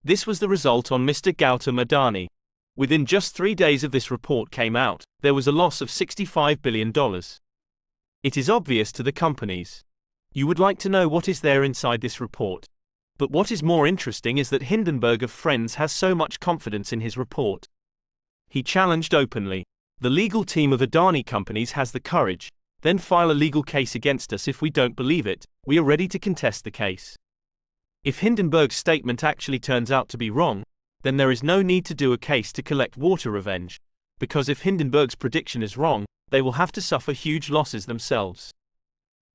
This was the result on Mr. Goutam Adani. Within just 3 days of this report came out, there was a loss of $65 billion. It is obvious to the companies. You would like to know what is there inside this report. But what is more interesting is that Hindenburg of Friends has so much confidence in his report. He challenged openly. The legal team of Adani companies has the courage, then file a legal case against us if we don't believe it, we are ready to contest the case. If Hindenburg's statement actually turns out to be wrong, then there is no need to do a case to collect water revenge, because if Hindenburg's prediction is wrong, they will have to suffer huge losses themselves.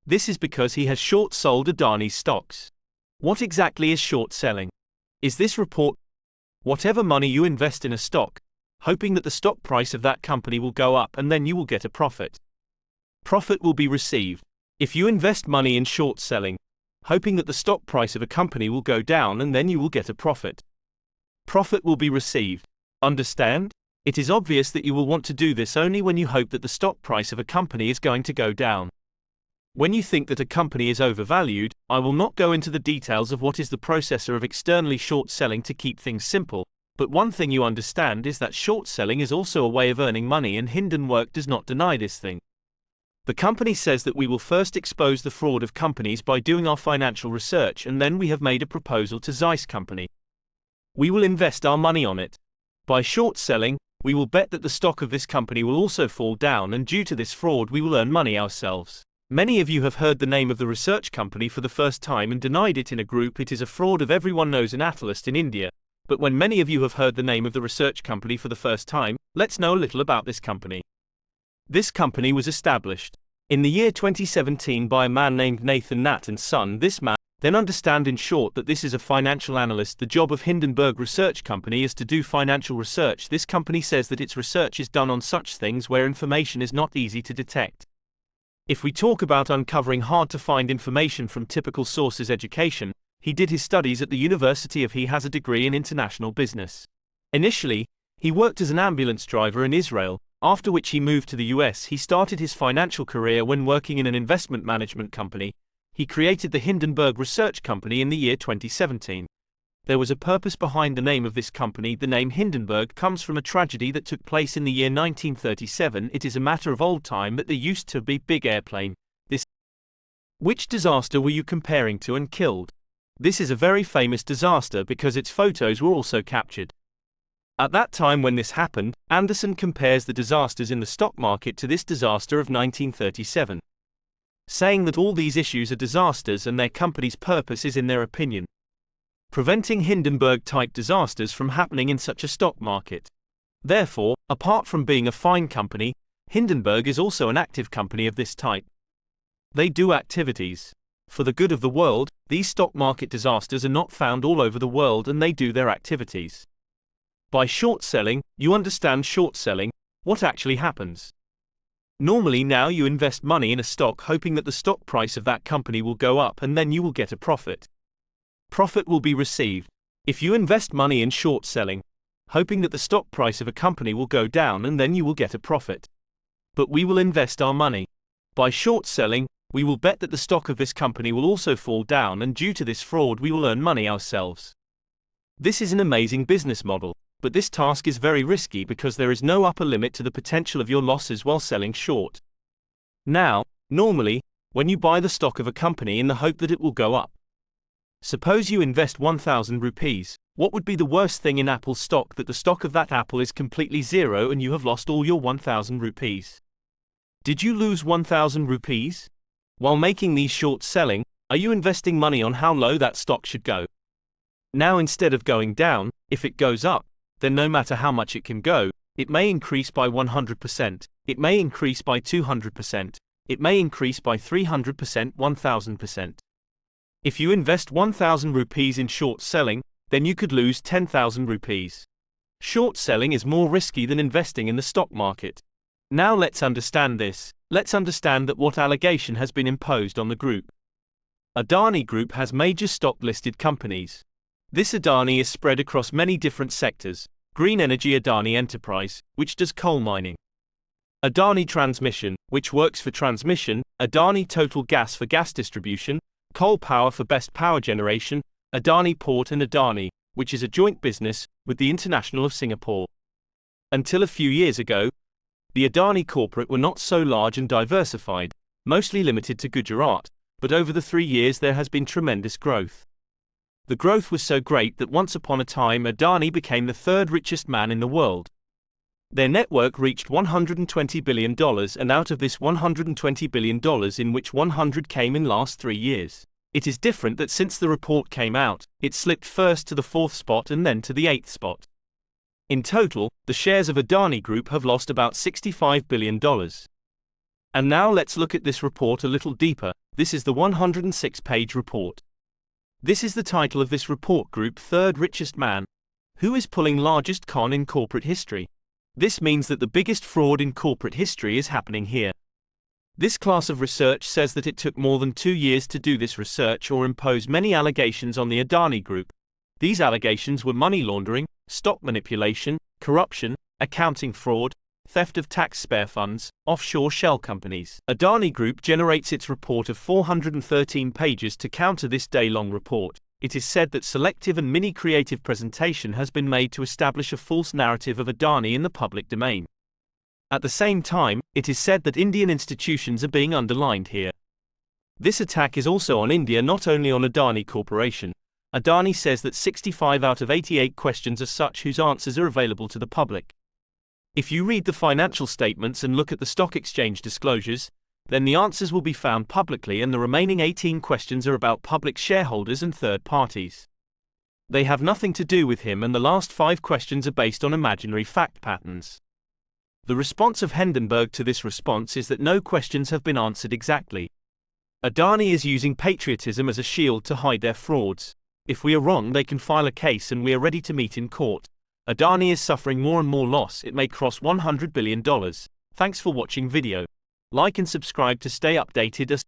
This is because he has short-sold Adani's stocks. What exactly is short selling? Is this report? Whatever money you invest in a stock, hoping that the stock price of that company will go up and then you will get a profit. Profit will be received. If you invest money in short selling, hoping that the stock price of a company will go down and then you will get a profit. Profit will be received. Understand? It is obvious that you will want to do this only when you hope that the stock price of a company is going to go down. When you think that a company is overvalued, I will not go into the details of what is the processor of externally short selling to keep things simple, but one thing you understand is that short selling is also a way of earning money, and Hindenburg does not deny this thing. The company says that we will first expose the fraud of companies by doing our financial research, and then we have made a proposal to Zeiss company. We will invest our money on it. By short selling, we will bet that the stock of this company will also fall down, and due to this fraud we will earn money ourselves. Many of you have heard the name of the research company for the first time and denied it in a group. It is a fraud of everyone knows an analyst in India. But when many of you have heard the name of the research company for the first time, let's know a little about this company. This company was established in the year 2017 by a man named Nathan Nat and Son. This man, then understand in short that this is a financial analyst. The job of Hindenburg Research Company is to do financial research. This company says that its research is done on such things where information is not easy to detect. If we talk about uncovering hard to find information from typical sources, education, he did his studies at the University of. He has a degree in international business. Initially, he worked as an ambulance driver in Israel, after which he moved to the US. He started his financial career when working in an investment management company. He created the Hindenburg Research Company in the year 2017. There was a purpose behind the name of this company. The name Hindenburg comes from a tragedy that took place in the year 1937. It is a matter of old time that there used to be big airplane. Which disaster were you comparing to and killed? This is a very famous disaster because its photos were also captured. At that time when this happened, Anderson compares the disasters in the stock market to this disaster of 1937, saying that all these issues are disasters and their company's purpose is, in their opinion, preventing Hindenburg-type disasters from happening in such a stock market. Therefore, apart from being a fine company, Hindenburg is also an active company of this type. They do activities for the good of the world. These stock market disasters are not found all over the world, and they do their activities. By short selling, you understand short selling, what actually happens. Normally now you invest money in a stock hoping that the stock price of that company will go up and then you will get a profit. Profit will be received. If you invest money in short selling, hoping that the stock price of a company will go down and then you will get a profit. But we will invest our money. By short selling, we will bet that the stock of this company will also fall down, and due to this fraud we will earn money ourselves. This is an amazing business model, but this task is very risky because there is no upper limit to the potential of your losses while selling short. Now, normally, when you buy the stock of a company in the hope that it will go up, suppose you invest 1,000 rupees, what would be the worst thing in Apple stock? That the stock of that Apple is completely zero and you have lost all your 1,000 rupees. Did you lose 1,000 rupees? While making these short selling, are you investing money on how low that stock should go? Now instead of going down, if it goes up, then no matter how much it can go, it may increase by 100%, it may increase by 200%, it may increase by 300%, 1000%. If you invest 1,000 rupees in short selling, then you could lose 10,000 rupees. Short selling is more risky than investing in the stock market. Now let's understand this. Let's understand that what allegation has been imposed on the group. Adani Group has major stock-listed companies. This Adani is spread across many different sectors. Green energy, Adani Enterprise, which does coal mining. Adani Transmission, which works for transmission. Adani Total Gas for gas distribution. Coal power for best power generation. Adani Port and Adani, which is a joint business with the International of Singapore. Until a few years ago, the Adani corporate were not so large and diversified, mostly limited to Gujarat, but over the 3 years there has been tremendous growth. The growth was so great that once upon a time Adani became the third richest man in the world. Their network reached $120 billion, and out of this $120 billion, in which 100 came in last 3 years. It is different that since the report came out, it slipped first to the 4th spot and then to the 8th spot. In total, the shares of Adani Group have lost about $65 billion. And now let's look at this report a little deeper. This is the 106-page report. This is the title of this report: Group Third Richest Man. Who is pulling largest con in corporate history? This means that the biggest fraud in corporate history is happening here. This class of research says that it took more than 2 years to do this research or impose many allegations on the Adani Group. These allegations were money laundering, stock manipulation, corruption, accounting fraud, theft of tax spare funds, offshore shell companies. Adani Group generates its report of 413 pages to counter this day-long report. It is said that selective and mini-creative presentation has been made to establish a false narrative of Adani in the public domain. At the same time, it is said that Indian institutions are being underlined here. This attack is also on India, not only on Adani Corporation. Adani says that 65 out of 88 questions are such whose answers are available to the public. If you read the financial statements and look at the stock exchange disclosures, then the answers will be found publicly, and the remaining 18 questions are about public shareholders and third parties. They have nothing to do with him, and the last 5 questions are based on imaginary fact patterns. The response of Hindenburg to this response is that no questions have been answered exactly. Adani is using patriotism as a shield to hide their frauds. If we are wrong, they can file a case and we are ready to meet in court. Adani is suffering more and more loss. It may cross $100 billion. Thanks for watching video. Like and subscribe to stay updated as